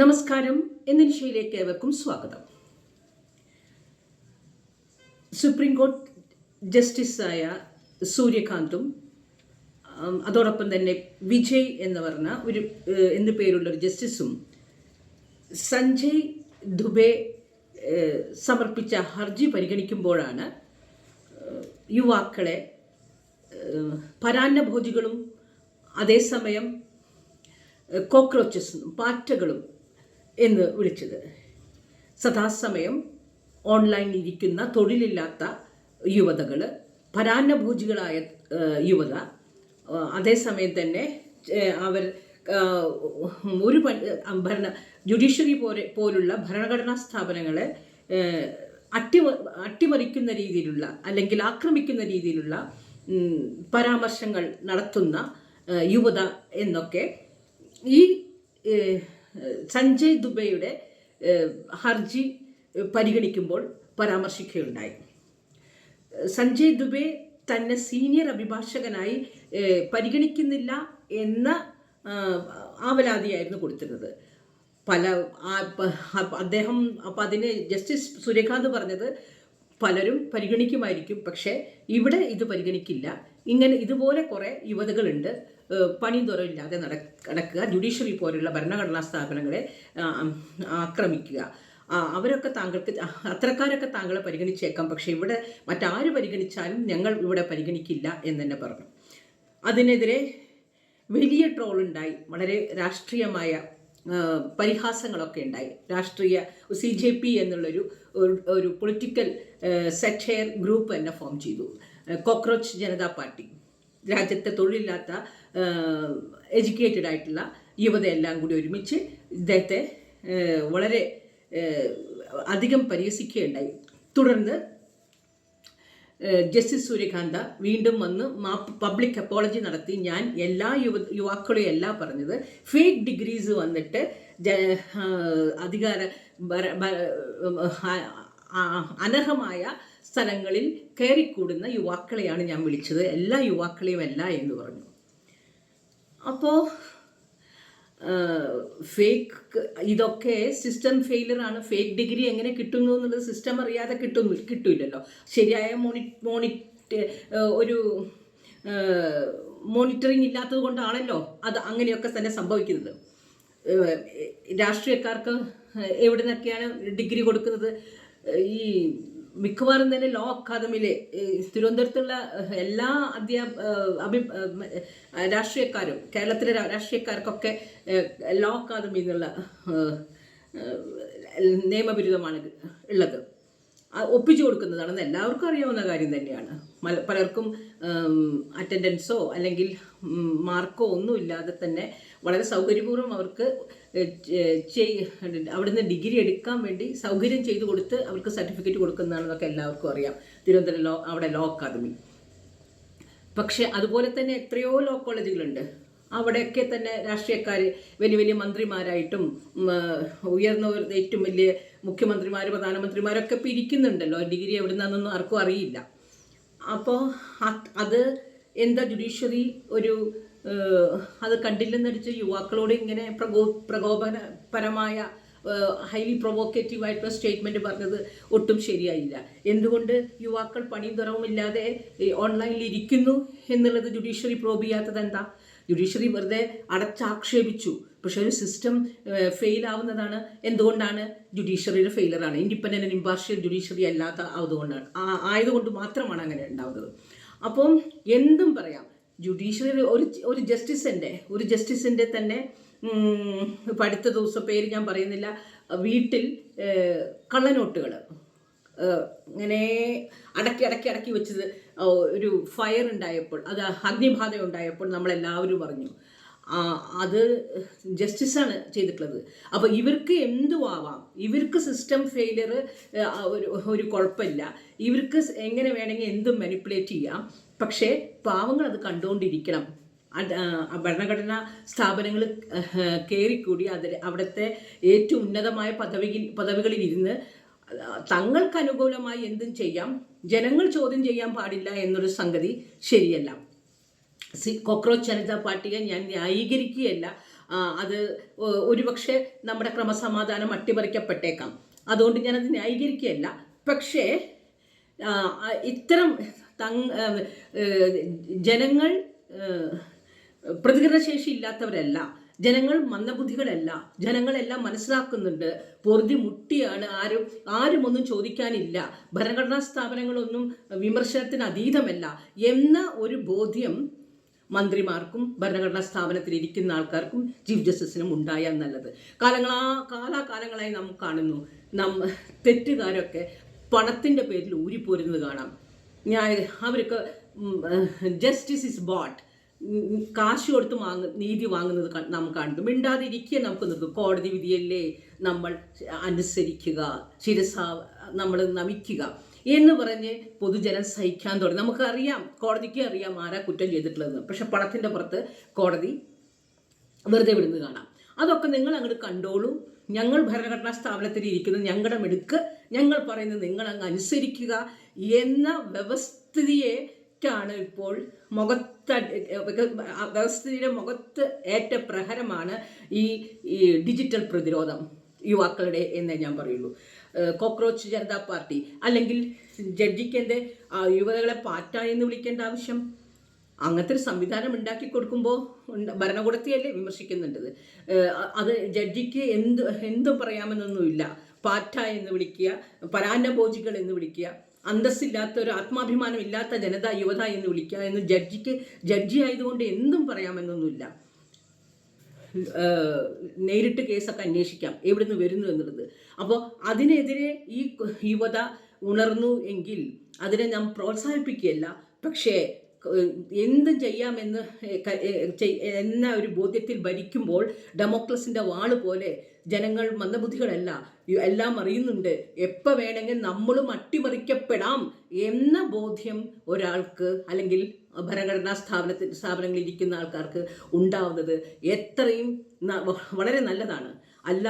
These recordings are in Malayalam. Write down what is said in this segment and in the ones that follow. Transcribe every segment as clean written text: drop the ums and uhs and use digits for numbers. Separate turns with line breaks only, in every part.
നമസ്കാരം. എന്ന നിശയിലേക്ക് ഏവർക്കും സ്വാഗതം. സുപ്രീം കോടതി ജസ്റ്റിസായ സൂര്യകാന്തും അതോടൊപ്പം തന്നെ വിജയ് എന്നു പേരുള്ള ഒരു ജസ്റ്റിസും സഞ്ജയ് ദുബെ സമർപ്പിച്ച ഹർജി പരിഗണിക്കുമ്പോഴാണ് യുവാക്കളെ പരാന്നഭോജികളും അതേസമയം കോക്രോച്ചസും പാറ്റകളും എന്ന് വിളിച്ചത്. സദാസമയം ഓൺലൈനിൽ ഇരിക്കുന്ന തൊഴിലില്ലാത്ത യുവതകൾ, പരാന്നഭോജികളായ യുവത, അതേസമയം തന്നെ അവർ ഒരു ജുഡീഷ്യറി പോലുള്ള ഭരണഘടനാ സ്ഥാപനങ്ങളെ അട്ടിമറിക്കുന്ന രീതിയിലുള്ള അല്ലെങ്കിൽ ആക്രമിക്കുന്ന രീതിയിലുള്ള പരാമർശങ്ങൾ നടത്തുന്ന യുവത എന്നൊക്കെ ഈ സഞ്ജയ് ദുബെയുടെ ഹർജി പരിഗണിക്കുമ്പോൾ പരാമർശിക്കുകയുണ്ടായി. സഞ്ജയ് ദുബെ തന്നെ സീനിയർ അഭിഭാഷകനായി പരിഗണിക്കുന്നില്ല എന്ന ആവലാതിയായിരുന്നു കൊടുത്തിരുന്നത്. അദ്ദേഹം അതിന് ജസ്റ്റിസ് സൂര്യകാന്ത് പറഞ്ഞത് പലരും പരിഗണിക്കുമായിരിക്കും, പക്ഷേ ഇവിടെ ഇത് പരിഗണിക്കില്ല. ഇതുപോലെ കുറേ യുവതകളുണ്ട് പണി തുറയില്ലാതെ നടക്കുക, ജുഡീഷ്യറി പോലുള്ള ഭരണഘടനാ സ്ഥാപനങ്ങളെ ആക്രമിക്കുക. അവരൊക്കെ അത്തരക്കാരൊക്കെ താങ്കളെ പരിഗണിച്ചേക്കാം, പക്ഷെ ഇവിടെ മറ്റാര് പരിഗണിച്ചാലും ഞങ്ങൾ ഇവിടെ പരിഗണിക്കില്ല എന്ന് തന്നെ പറഞ്ഞു. അതിനെതിരെ വലിയ ട്രോളുണ്ടായി, വളരെ രാഷ്ട്രീയമായ പരിഹാസങ്ങളൊക്കെ ഉണ്ടായി. രാഷ്ട്രീയ CJP എന്നുള്ളൊരു പൊളിറ്റിക്കൽ സെറ്റയർ ഗ്രൂപ്പ് തന്നെ ഫോം ചെയ്തു. കോക്രോച്ച് ജനതാ പാർട്ടി രാജ്യത്തെ തൊഴിലില്ലാത്ത എഡ്യൂക്കേറ്റഡ് ആയിട്ടുള്ള യുവതയെല്ലാം കൂടി ഒരുമിച്ച് ഇദ്ദേഹത്തെ വളരെ അധികം പരിഹസിക്കുകയുണ്ടായി. തുടർന്ന് ജസ്റ്റിസ് സൂര്യകാന്ത വീണ്ടും വന്ന് പബ്ലിക് അപ്പോളജി നടത്തി. ഞാൻ എല്ലാ യുവാക്കളെയും അല്ല പറഞ്ഞത്, ഫേക്ക് ഡിഗ്രീസ് വന്നിട്ട് അനർഹമായ സ്ഥലങ്ങളിൽ കയറിക്കൂടുന്ന യുവാക്കളെയാണ് ഞാൻ വിളിച്ചത്, എല്ലാ യുവാക്കളെയും അല്ല എന്ന് പറഞ്ഞു. അപ്പോൾ ഫേക്ക് ഇതൊക്കെ സിസ്റ്റം ഫെയിലറാണ്. ഫേക്ക് ഡിഗ്രി എങ്ങനെ കിട്ടുന്നു എന്നുള്ളത് സിസ്റ്റം അറിയാതെ കിട്ടില്ലല്ലോ. ശരിയായ ഒരു മോണിറ്ററിങ് ഇല്ലാത്തത് കൊണ്ടാണല്ലോ അത് അങ്ങനെയൊക്കെ തന്നെ സംഭവിക്കുന്നത്. രാഷ്ട്രീയക്കാർക്ക് എവിടെ നിന്നൊക്കെയാണ് ഡിഗ്രി കൊടുക്കുന്നത്? ഈ മിക്കവാറും തന്നെ ലോ അക്കാദമിയിലെ തിരുവനന്തപുരത്തുള്ള എല്ലാ രാഷ്ട്രീയക്കാരും, കേരളത്തിലെ രാഷ്ട്രീയക്കാർക്കൊക്കെ ലോ അക്കാദമിയിൽ നിന്നുള്ള നിയമബിരുദമാണ് ഉള്ളത്. ഒപ്പിച്ചു കൊടുക്കുന്നതാണെന്ന് എല്ലാവർക്കും അറിയാവുന്ന കാര്യം തന്നെയാണ്. പലർക്കും അറ്റൻഡൻസോ അല്ലെങ്കിൽ മാർക്കോ ഒന്നും ഇല്ലാതെ തന്നെ വളരെ സൗകര്യപൂർവ്വം അവർക്ക് അവിടുന്ന് ഡിഗ്രി എടുക്കാൻ വേണ്ടി സൗകര്യം ചെയ്തു കൊടുത്ത് അവർക്ക് സർട്ടിഫിക്കറ്റ് കൊടുക്കുന്നതാണെന്നൊക്കെ എല്ലാവർക്കും അറിയാം. തിരുവനന്തപുരം അവിടെ ലോ അക്കാദമി. പക്ഷെ അതുപോലെ തന്നെ എത്രയോ ലോ കോളേജുകളുണ്ട്. അവിടെയൊക്കെ തന്നെ രാഷ്ട്രീയക്കാർ വലിയ വലിയ മന്ത്രിമാരായിട്ടും ഉയർന്നവർ ഏറ്റവും വലിയ മുഖ്യമന്ത്രിമാർ, പ്രധാനമന്ത്രിമാരൊക്കെ ഇപ്പോൾ ഇരിക്കുന്നുണ്ടല്ലോ. ഡിഗ്രി എവിടെ നിന്നൊന്നും ആർക്കും അറിയില്ല. അപ്പോൾ അത് എന്താ ജുഡീഷ്യറി അത് കണ്ടില്ലെന്നടിച്ച് യുവാക്കളോട് ഇങ്ങനെ പ്രകോപനപരമായ ഹൈലി പ്രൊവോക്കേറ്റീവായിട്ടുള്ള സ്റ്റേറ്റ്മെൻറ്റ് പറഞ്ഞത് ഒട്ടും ശരിയായില്ല. എന്തുകൊണ്ട് യുവാക്കൾ പണിയും തുറവുമില്ലാതെ ഓൺലൈനിൽ ഇരിക്കുന്നു എന്നുള്ളത് ജുഡീഷ്യറി പ്രോബ് ചെയ്യാത്തത് എന്താ? ജുഡീഷ്യറി വെറുതെ അടച്ചാക്ഷേപിച്ചു, പക്ഷെ ഒരു സിസ്റ്റം ഫെയിൽ ആവുന്നതാണ്. എന്തുകൊണ്ടാണ്? ജുഡീഷ്യറിയുടെ ഫെയിലറാണ്. ഇൻഡിപെൻഡൻ്റ് ആൻഡ് ഇമ്പാർഷ്യൽ ജുഡീഷ്യറി അല്ലാത്ത ആയതുകൊണ്ട് മാത്രമാണ് അങ്ങനെ ഉണ്ടാവുന്നത്. അപ്പം എന്തും പറയാം. ജുഡീഷ്യറി ഒരു ജസ്റ്റിസിൻ്റെ തന്നെ ഇപ്പം അടുത്ത ദിവസം പേര് ഞാൻ പറയുന്നില്ല, വീട്ടിൽ കള്ളനോട്ടുകൾ ഇങ്ങനെ അടക്കി വെച്ചത് ഒരു ഫയർ ഉണ്ടായപ്പോൾ, അത് അഗ്നിബാധ ഉണ്ടായപ്പോൾ നമ്മളെല്ലാവരും പറഞ്ഞു അത് ജസ്റ്റിസാണ് ചെയ്തിട്ടുള്ളത്. അപ്പോൾ ഇവർക്ക് എന്തും ആവാം, ഇവർക്ക് സിസ്റ്റം ഫെയിലിയർ ഒരു കുഴപ്പമില്ല, ഇവർക്ക് എങ്ങനെ വേണമെങ്കിൽ എന്തും മാനിപ്പുലേറ്റ് ചെയ്യാം. പക്ഷേ പാവങ്ങൾ അത് കണ്ടുകൊണ്ടിരിക്കണം. ഭരണഘടനാ സ്ഥാപനങ്ങൾ കയറിക്കൂടി അവിടുത്തെ ഏറ്റവും ഉന്നതമായ പദവികളിൽ ഇരുന്ന് തങ്ങൾക്ക് അനുകൂലമായി എന്തും ചെയ്യാം, ജനങ്ങൾ ചോദ്യം ചെയ്യാൻ പാടില്ല എന്നൊരു സംഗതി ശരിയല്ല. കോക്രോച്ച് ജനതാ പാർട്ടിയെ ഞാൻ ന്യായീകരിക്കുകയല്ല, അത് ഒരുപക്ഷെ നമ്മുടെ ക്രമസമാധാനം അട്ടിമറിക്കപ്പെട്ടേക്കാം. അതുകൊണ്ട് ഞാനത് ന്യായീകരിക്കുകയല്ല. പക്ഷേ ഇത്തരം ജനങ്ങൾ പ്രതികരണശേഷി ഇല്ലാത്തവരല്ല, ജനങ്ങൾ മന്ദബുദ്ധികളല്ല, ജനങ്ങളെല്ലാം മനസ്സിലാക്കുന്നുണ്ട്. പൊറുതി മുട്ടിയാണ്, ആരും ഒന്നും ചോദിക്കാനില്ല, ഭരണഘടനാ സ്ഥാപനങ്ങളൊന്നും വിമർശനത്തിന് അതീതമല്ല എന്ന ഒരു ബോധ്യം മന്ത്രിമാർക്കും ഭരണഘടനാ സ്ഥാപനത്തിൽ ഇരിക്കുന്ന ആൾക്കാർക്കും ചീഫ് ജസ്റ്റിസിനും ഉണ്ടായാൽ നല്ലത്. കാലാകാലങ്ങളായി നാം കാണുന്നു, തെറ്റുകാരൊക്കെ പണത്തിൻ്റെ പേരിൽ ഊരിപ്പോരുന്നത് കാണാം. അവർക്ക് ജസ്റ്റിസ് ഇസ് ബോട്ട്, കാശ് കൊടുത്ത് നീതി വാങ്ങുന്നത് നാം കാണുന്നു. മിണ്ടാതിരിക്കുക നമുക്ക് നിൽക്കും. കോടതി വിധിയല്ലേ നമ്മൾ അനുസരിക്കുക, നമ്മൾ നമിക്കുക എന്ന് പറഞ്ഞ് പൊതുജനം സഹിക്കാൻ തുടങ്ങി. നമുക്കറിയാം, കോടതിക്ക് അറിയാം ആരാ കുറ്റം ചെയ്തിട്ടുള്ളതെന്ന്. പക്ഷെ പണത്തിൻ്റെ പുറത്ത് കോടതി വെറുതെ വിടുന്നത് കാണാം. അതൊക്കെ നിങ്ങൾ അങ്ങോട്ട് കണ്ടോളൂ. ഞങ്ങൾ ഭരണഘടനാ സ്ഥാപനത്തിൽ ഇരിക്കുന്നത് ഞങ്ങളുടെ മിടുക്ക്, ഞങ്ങൾ പറയുന്നത് നിങ്ങൾ അങ്ങ് അനുസരിക്കുക എന്ന വ്യവസ്ഥിതിയേറ്റാണ് ഇപ്പോൾ വ്യവസ്ഥിതിയുടെ മുഖത്ത് ഏറ്റ പ്രഹരമാണ് ഈ ഡിജിറ്റൽ പ്രതിരോധം യുവാക്കളുടെ എന്നേ ഞാൻ പറയുള്ളൂ. കോക്രോച്ച് ജനതാ പാർട്ടി അല്ലെങ്കിൽ ജഡ്ജിക്ക് എൻ്റെ യുവതകളെ പാറ്റ എന്ന് വിളിക്കേണ്ട ആവശ്യം? അങ്ങനത്തെ ഒരു സംവിധാനം ഉണ്ടാക്കി കൊടുക്കുമ്പോൾ ഭരണകൂടത്തെയല്ലേ വിമർശിക്കുന്നുണ്ടത്. അത് ജഡ്ജിക്ക് എന്തും പറയാമെന്നൊന്നുമില്ല. പാറ്റ എന്ന് വിളിക്കുക, പരാന്നഭോജികൾ എന്ന് വിളിക്കുക, അന്തസ്സില്ലാത്ത ഒരു ആത്മാഭിമാനം ഇല്ലാത്ത യുവത എന്ന് വിളിക്കുക എന്ന് ജഡ്ജി ആയതുകൊണ്ട് എന്തും പറയാമെന്നൊന്നുമില്ല. നേരിട്ട് കേസൊക്കെ അന്വേഷിക്കാം എവിടുന്ന് വരുന്നു എന്നുള്ളത്. അപ്പോൾ അതിനെതിരെ ഈ യുവത ഉണർന്നു എങ്കിൽ അതിനെ നാം പ്രോത്സാഹിപ്പിക്കുകയല്ല, പക്ഷേ എന്തും ചെയ്യാമെന്ന് എന്ന ഒരു ബോധ്യത്തിൽ ഭരിക്കുമ്പോൾ ഡെമോക്രസിൻ്റെ വാള് പോലെ ജനങ്ങൾ മന്ദബുദ്ധികളല്ല, എല്ലാം അറിയുന്നുണ്ട്, എപ്പോൾ വേണമെങ്കിൽ നമ്മളും അട്ടിമറിക്കപ്പെടാം എന്ന ബോധ്യം ഒരാൾക്ക് അല്ലെങ്കിൽ ഭരണഘടനാ സ്ഥാപനങ്ങളിൽ ഇരിക്കുന്ന ആൾക്കാർക്ക് ഉണ്ടാവുന്നത് എത്രയും വളരെ നല്ലതാണ്. അല്ല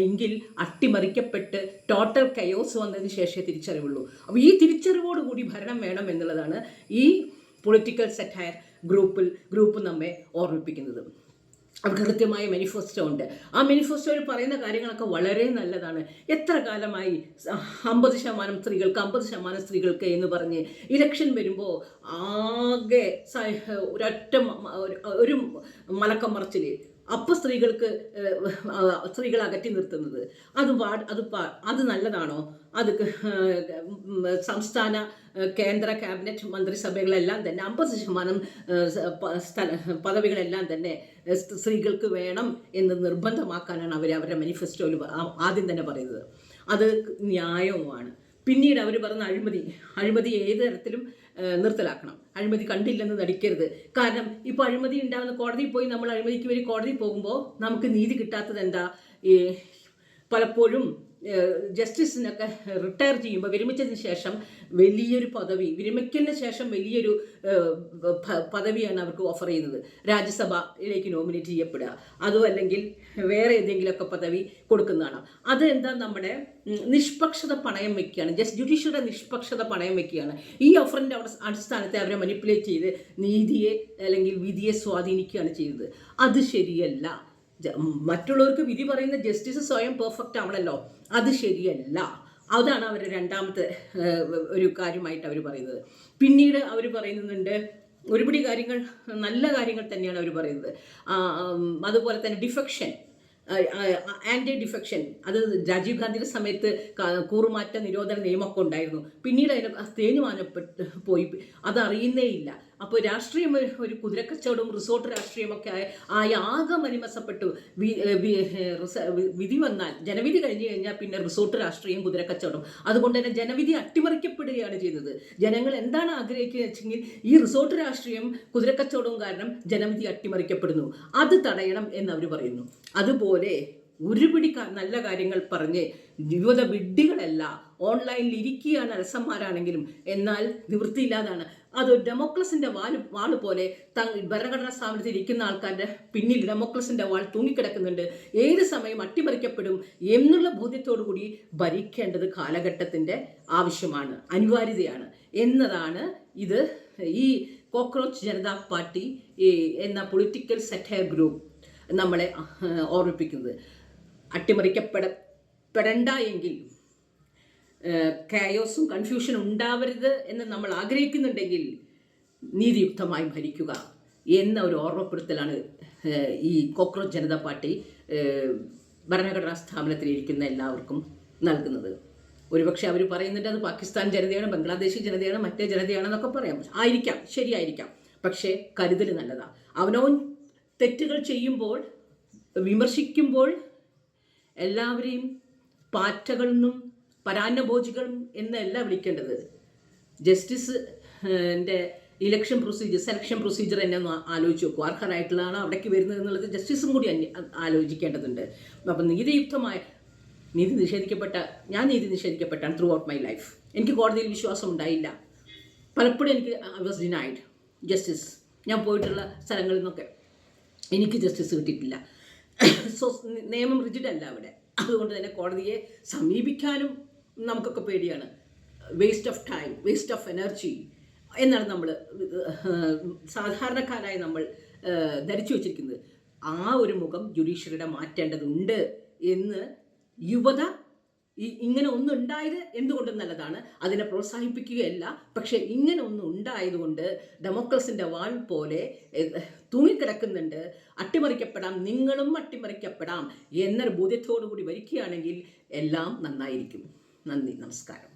എങ്കിൽ അട്ടിമറിക്കപ്പെട്ട് ടോട്ടൽ കയോസ് വന്നതിന് ശേഷമേ തിരിച്ചറിവുള്ളൂ. അപ്പോൾ ഈ തിരിച്ചറിവോടുകൂടി ഭരണം വേണം എന്നുള്ളതാണ് ഈ പൊളിറ്റിക്കൽ സെറ്റയർ ഗ്രൂപ്പ് നമ്മെ ഓർമ്മിപ്പിക്കുന്നത്. അവർക്ക് കൃത്യമായ മാനിഫെസ്റ്റോ ഉണ്ട്. ആ മാനിഫെസ്റ്റോയിൽ പറയുന്ന കാര്യങ്ങളൊക്കെ വളരെ നല്ലതാണ്. എത്ര കാലമായി 50% സ്ത്രീകൾക്ക് 50% സ്ത്രീകൾക്ക് എന്ന് പറഞ്ഞ് ഇലക്ഷൻ വരുമ്പോൾ ആകെ ഒരു മലക്കം മറിച്ചിൽ അപ്പോൾ സ്ത്രീകളെ അകറ്റി നിർത്തുന്നത് അത് നല്ലതാണോ? അത് സംസ്ഥാന കേന്ദ്ര ക്യാബിനറ്റ് മന്ത്രിസഭകളെല്ലാം തന്നെ 50% പദവികളെല്ലാം തന്നെ സ്ത്രീകൾക്ക് വേണം എന്ന് നിർബന്ധമാക്കാനാണ് അവരുടെ മാനിഫെസ്റ്റോയിൽ ആദ്യം തന്നെ പറയുന്നത്. അത് ന്യായവുമാണ്. പിന്നീട് അവർ പറഞ്ഞ അഴിമതി ഏത് തരത്തിലും നിർത്തലാക്കണം. അഴിമതി കണ്ടില്ലെന്ന് നടിക്കരുത്. കാരണം ഇപ്പോൾ അഴിമതി ഉണ്ടാകുന്ന കോടതിയിൽ പോയി നമ്മൾ അഴിമതിക്ക് വേണ്ടി കോടതിയിൽ പോകുമ്പോൾ നമുക്ക് നീതി കിട്ടാത്തത് എന്താ? പലപ്പോഴും ജസ്റ്റിസിനൊക്കെ റിട്ടയർ ചെയ്യുമ്പോൾ വിരമിച്ചതിന് ശേഷം വലിയൊരു പദവി, വിരമിക്കലിന് ശേഷം വലിയൊരു പദവിയാണ് അവർക്ക് ഓഫർ ചെയ്യുന്നത്. രാജ്യസഭയിലേക്ക് നോമിനേറ്റ് ചെയ്യപ്പെടുക, അതും അല്ലെങ്കിൽ വേറെ ഏതെങ്കിലുമൊക്കെ പദവി കൊടുക്കുന്നതാണ്. അത് എന്താ? നമ്മുടെ നിഷ്പക്ഷത പണയം വയ്ക്കുകയാണ്. ജുഡീഷ്യറിയുടെ നിഷ്പക്ഷത പണയം വയ്ക്കുകയാണ്. ഈ ഓഫറിൻ്റെ അടിസ്ഥാനത്തെ അവരെ മനിപ്പുലേറ്റ് ചെയ്ത് നീതിയെ അല്ലെങ്കിൽ വിധിയെ സ്വാധീനിക്കുകയാണ് ചെയ്യുന്നത്. അത് ശരിയല്ല. മറ്റുള്ളവർക്ക് വിധി പറയുന്ന ജസ്റ്റിസ് സ്വയം പെർഫെക്റ്റ് ആവണമല്ലോ, അത് ശരിയല്ല. അതാണ് അവരുടെ രണ്ടാമത്തെ ഒരു കാര്യമായിട്ട് അവർ പറയുന്നത്. പിന്നീട് അവർ പറയുന്നുണ്ട് ഒരുപടി കാര്യങ്ങൾ, നല്ല കാര്യങ്ങൾ തന്നെയാണ് അവർ പറയുന്നത്. അതുപോലെ തന്നെ ഡിഫെക്ഷൻ, ആൻറ്റി ഡിഫെക്ഷൻ, അത് രാജീവ് ഗാന്ധിയുടെ സമയത്ത് കൂറുമാറ്റ നിരോധന നിയമമൊക്കെ ഉണ്ടായിരുന്നു. പിന്നീട് അതിന് തേഞ്ഞുമാനപ്പെട്ട് പോയി, അതറിയുന്നേ ഇല്ല. അപ്പോൾ രാഷ്ട്രീയം ഒരു കുതിരക്കച്ചവടവും റിസോർട്ട് രാഷ്ട്രീയമൊക്കെ ആകെ മനിമസപ്പെട്ടു. വിധി വന്നാൽ, ജനവിധി കഴിഞ്ഞു കഴിഞ്ഞാൽ പിന്നെ റിസോർട്ട് രാഷ്ട്രീയം, കുതിരക്കച്ചവടം. അതുകൊണ്ട് തന്നെ ജനവിധി അട്ടിമറിക്കപ്പെടുകയാണ് ചെയ്യുന്നത്. ജനങ്ങൾ എന്താണ് ആഗ്രഹിക്കുന്നത് വെച്ചെങ്കിൽ ഈ റിസോർട്ട് രാഷ്ട്രീയം, കുതിരക്കച്ചവടവും കാരണം ജനവിധി അട്ടിമറിക്കപ്പെടുന്നു. അത് തടയണം എന്നവർ പറയുന്നു. അതുപോലെ ഒരുപിടി നല്ല കാര്യങ്ങൾ പറഞ്ഞ് യുവത വിഡ്ഢികളല്ല, ഓൺലൈനിൽ ഇരിക്കുകയാണ് അലസന്മാരാണെങ്കിലും, എന്നാൽ നിവൃത്തിയില്ലാതാണ്. അത് ഡെമോക്രസിൻ്റെ വാള് പോലെ ഭരണഘടനാ സ്ഥാപനത്തിൽ ഇരിക്കുന്ന ആൾക്കാരുടെ പിന്നിൽ ഡെമോക്രസിൻ്റെ വാൾ തൂങ്ങിക്കിടക്കുന്നുണ്ട്. ഏത് സമയം അട്ടിമറിക്കപ്പെടും എന്നുള്ള ബോധ്യത്തോടു കൂടി ഭരിക്കേണ്ടത് കാലഘട്ടത്തിൻ്റെ ആവശ്യമാണ്, അനിവാര്യതയാണ് എന്നതാണ് ഈ കോക്രോച്ച് ജനതാ പാർട്ടി എന്ന പൊളിറ്റിക്കൽ സെറ്റയർ ഗ്രൂപ്പ് നമ്മളെ ഓർമ്മിപ്പിക്കുന്നത്. അട്ടിമറിക്കപ്പെടേണ്ട എങ്കിൽ, കയോസും കൺഫ്യൂഷനും ഉണ്ടാവരുത് എന്ന് നമ്മൾ ആഗ്രഹിക്കുന്നുണ്ടെങ്കിൽ നീതിയുക്തമായി ഭരിക്കുക എന്ന ഒരു ഓർമ്മപ്പെടുത്തലാണ് ഈ കോക്രോച്ച് ജനതാ പാർട്ടി ഭരണഘടനാ സ്ഥാപനത്തിലിരിക്കുന്ന എല്ലാവർക്കും നൽകുന്നത്. ഒരുപക്ഷെ അവർ പറയുന്നുണ്ട് അത് പാകിസ്ഥാൻ ജനതയാണ്, ബംഗ്ലാദേശി ജനതയാണ്, മറ്റേ ജനതയാണെന്നൊക്കെ പറയാം. ആയിരിക്കാം, ശരിയായിരിക്കാം. പക്ഷേ കരുതൽ നല്ലതാണ്. അവനവൻ തെറ്റുകൾ ചെയ്യുമ്പോൾ, വിമർശിക്കുമ്പോൾ എല്ലാവരെയും പാറ്റകളെന്നും പരാന്നഭോജികളും എന്നല്ല വിളിക്കേണ്ടത്. ജസ്റ്റിസിൻ്റെ ഇലക്ഷൻ പ്രൊസീജിയർ, സെലക്ഷൻ പ്രൊസീജിയർ എന്നെ ഒന്ന് ആലോചിച്ച് നോക്കും. അർഹരായിട്ടുള്ളതാണ് അവിടേക്ക് വരുന്നത് എന്നുള്ളത് ജസ്റ്റിസും കൂടി ആലോചിക്കേണ്ടതുണ്ട്. അപ്പം നീതി നിഷേധിക്കപ്പെട്ടാണ് ത്രൂ ഔട്ട് മൈ ലൈഫ്. എനിക്ക് കോടതിയിൽ വിശ്വാസം ഉണ്ടായില്ല. പലപ്പോഴും എനിക്ക് ഐ വാസ് ഡിനൈഡ് ജസ്റ്റിസ്. ഞാൻ പോയിട്ടുള്ള സ്ഥലങ്ങളിൽ നിന്നൊക്കെ എനിക്ക് ജസ്റ്റിസ് കിട്ടിയിട്ടില്ല. സോ നിയമം റിജിഡ് അല്ല അവിടെ. അതുകൊണ്ട് തന്നെ കോടതിയെ സമീപിക്കാനും നമുക്കൊക്കെ പേടിയാണ്. Waste of time, waste of energy എന്നാണ് നമ്മൾ സാധാരണക്കാരായി നമ്മൾ ധരിച്ചു വച്ചിരിക്കുന്നത്. ആ ഒരു മുഖം ജുഡീഷ്യറിയുടെ മാറ്റേണ്ടതുണ്ട് എന്ന് യുവത ഇങ്ങനെ ഒന്നുണ്ടായത് എന്തുകൊണ്ടും നല്ലതാണ്. അതിനെ പ്രോത്സാഹിപ്പിക്കുകയല്ല. പക്ഷേ ഇങ്ങനെ ഒന്നും ഉണ്ടായതുകൊണ്ട് ഡെമോക്രസിൻ്റെ വാൾ പോലെ തൂങ്ങിക്കിടക്കുന്നുണ്ട്. അട്ടിമറിക്കപ്പെടാം, നിങ്ങളും അട്ടിമറിക്കപ്പെടാം എന്നൊരു ബോധ്യത്തോടു കൂടി വരികയാണെങ്കിൽ എല്ലാം നന്നായിരിക്കും. നന്ദി, നമസ്കാരം.